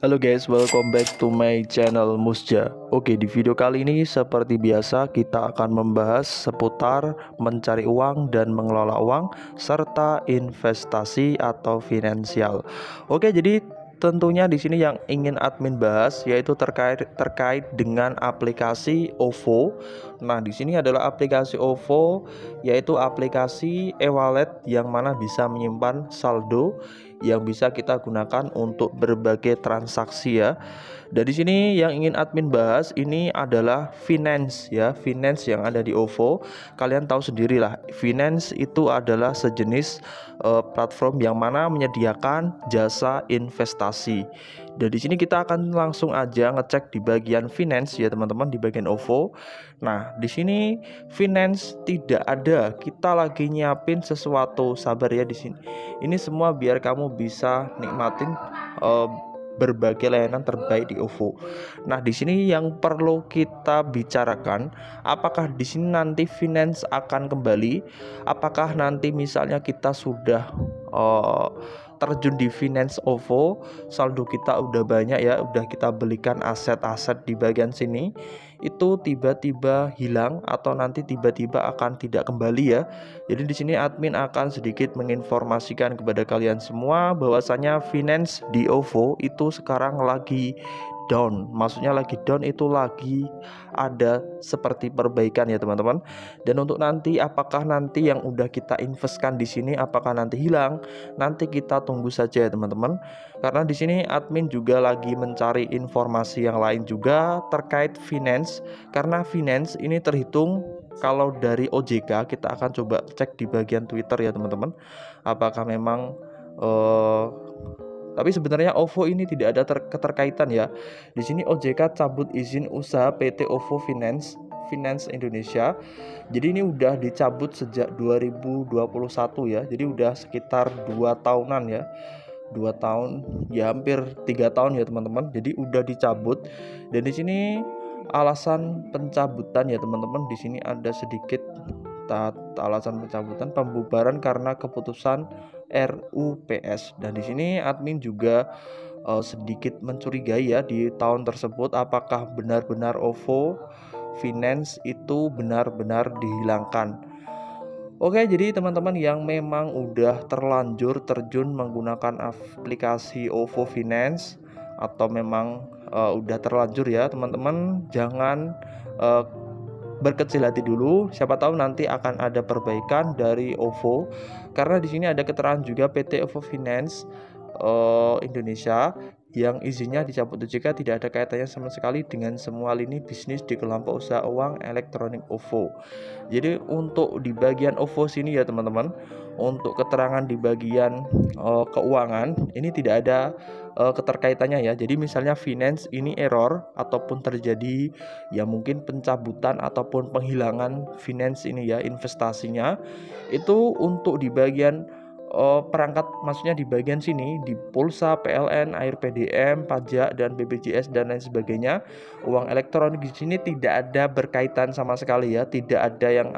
Halo guys, welcome back to my channel Musja. Oke, di video kali ini seperti biasa kita akan membahas seputar mencari uang dan mengelola uang serta investasi atau finansial. Oke, jadi tentunya di sini yang ingin admin bahas yaitu terkait dengan aplikasi OVO. Nah, di sini adalah aplikasi OVO, yaitu aplikasi e-wallet yang mana bisa menyimpan saldo yang bisa kita gunakan untuk berbagai transaksi ya. Dan di sini yang ingin admin bahas ini adalah Finance ya, Finance yang ada di OVO. Kalian tahu sendirilah, Finance itu adalah sejenis platform yang mana menyediakan jasa investasi. Dan di sini kita akan langsung aja ngecek di bagian Finance ya teman-teman, di bagian OVO. Nah, di sini Finance tidak ada. Kita lagi nyiapin sesuatu, sabar ya di sini. Ini semua biar kamu bisa nikmatin berbagai layanan terbaik di OVO. Nah, di sini yang perlu kita bicarakan, apakah di sini nanti Finance akan kembali? Apakah nanti misalnya kita sudah terjun di Finance OVO, saldo kita udah banyak ya, udah kita belikan aset-aset di bagian sini, itu tiba-tiba hilang atau nanti tiba-tiba akan tidak kembali ya. Jadi di sini admin akan sedikit menginformasikan kepada kalian semua bahwasanya Finance di OVO itu sekarang lagi down. Maksudnya lagi down itu lagi ada seperti perbaikan ya teman-teman. Dan untuk nanti apakah nanti yang udah kita investkan di sini apakah nanti hilang? Nanti kita tunggu saja ya teman-teman. Karena di sini admin juga lagi mencari informasi yang lain juga terkait Finance. Karena Finance ini terhitung kalau dari OJK, kita akan coba cek di bagian Twitter ya teman-teman, apakah memang tapi sebenarnya OVO ini tidak ada keterkaitan ya. Di sini OJK cabut izin usaha PT OVO Finance Indonesia. Jadi ini udah dicabut sejak 2021 ya. Jadi udah sekitar 2 tahunan ya. 2 tahun ya, hampir 3 tahun ya teman-teman. Jadi udah dicabut. Dan di sini alasan pencabutan ya teman-teman, di sini ada sedikit alasan pencabutan pembubaran karena keputusan RUPS. Dan di sini admin juga sedikit mencurigai ya di tahun tersebut apakah benar-benar OVO Finance itu benar-benar dihilangkan. Oke, jadi teman-teman yang memang udah terlanjur terjun menggunakan aplikasi OVO Finance atau memang udah terlanjur ya teman-teman, jangan berkecil hati dulu. Siapa tahu nanti akan ada perbaikan dari OVO. Karena di sini ada keterangan juga PT OVO Finance Indonesia yang izinnya dicabut OJK tidak ada kaitannya sama sekali dengan semua lini bisnis di kelompok usaha uang elektronik OVO. Jadi untuk di bagian OVO sini ya teman-teman, untuk keterangan di bagian keuangan ini tidak ada keterkaitannya ya. Jadi misalnya Finance ini error ataupun terjadi ya mungkin pencabutan ataupun penghilangan Finance ini ya investasinya, itu untuk di bagian perangkat, maksudnya di bagian sini di pulsa, PLN, air PDM, pajak dan BPJS dan lain sebagainya, uang elektronik di sini tidak ada berkaitan sama sekali ya, tidak ada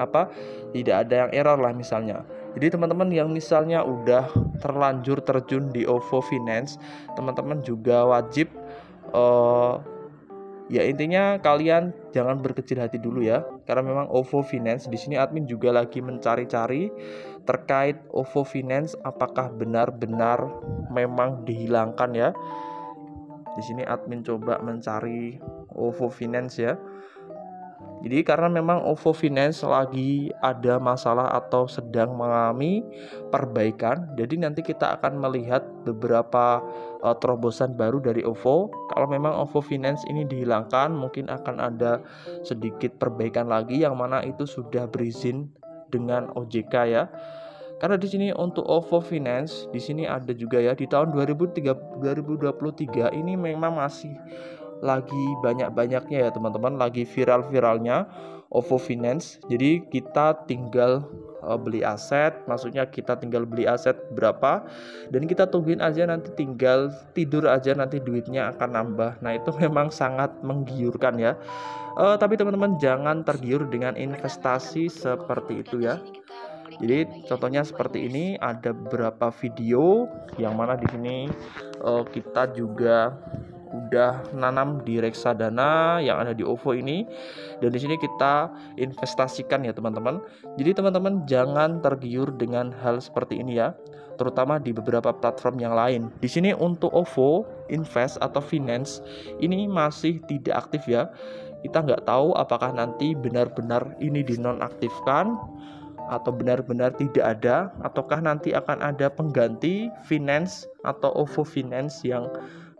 yang error lah misalnya. Jadi teman-teman yang misalnya udah terlanjur terjun di OVO Finance, teman-teman juga wajib ya intinya kalian jangan berkecil hati dulu ya, karena memang OVO Finance di sini admin juga lagi mencari-cari terkait OVO Finance apakah benar-benar memang dihilangkan ya. Di sini admin coba mencari OVO Finance ya. Jadi karena memang OVO Finance lagi ada masalah atau sedang mengalami perbaikan, jadi nanti kita akan melihat beberapa terobosan baru dari OVO. Kalau memang OVO Finance ini dihilangkan, mungkin akan ada sedikit perbaikan lagi yang mana itu sudah berizin dengan OJK ya. Karena di sini untuk OVO Finance di sini ada juga ya, di tahun 2023 ini memang masih lagi banyak-banyaknya ya teman-teman, lagi viral-viralnya OVO Finance. Jadi kita tinggal beli aset, maksudnya kita tinggal beli aset berapa dan kita tungguin aja, nanti tinggal tidur aja nanti duitnya akan nambah. Nah itu memang sangat menggiurkan ya. Tapi teman-teman jangan tergiur dengan investasi seperti itu ya. Jadi contohnya seperti ini, ada beberapa video yang mana di sini kita juga udah nanam di reksadana yang ada di OVO ini, dan di sini kita investasikan ya teman-teman. Jadi teman-teman jangan tergiur dengan hal seperti ini ya, terutama di beberapa platform yang lain. Di sini untuk OVO Invest atau Finance ini masih tidak aktif ya. Kita nggak tahu apakah nanti benar-benar ini dinonaktifkan atau benar-benar tidak ada, ataukah nanti akan ada pengganti Finance atau OVO Finance yang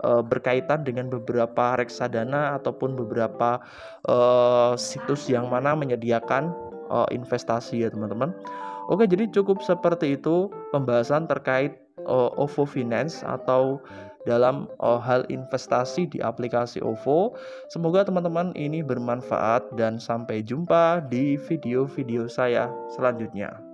berkaitan dengan beberapa reksadana ataupun beberapa situs yang mana menyediakan investasi ya teman-teman. Oke, jadi cukup seperti itu pembahasan terkait OVO Finance atau dalam hal investasi di aplikasi OVO. Semoga teman-teman ini bermanfaat dan sampai jumpa di video-video saya selanjutnya.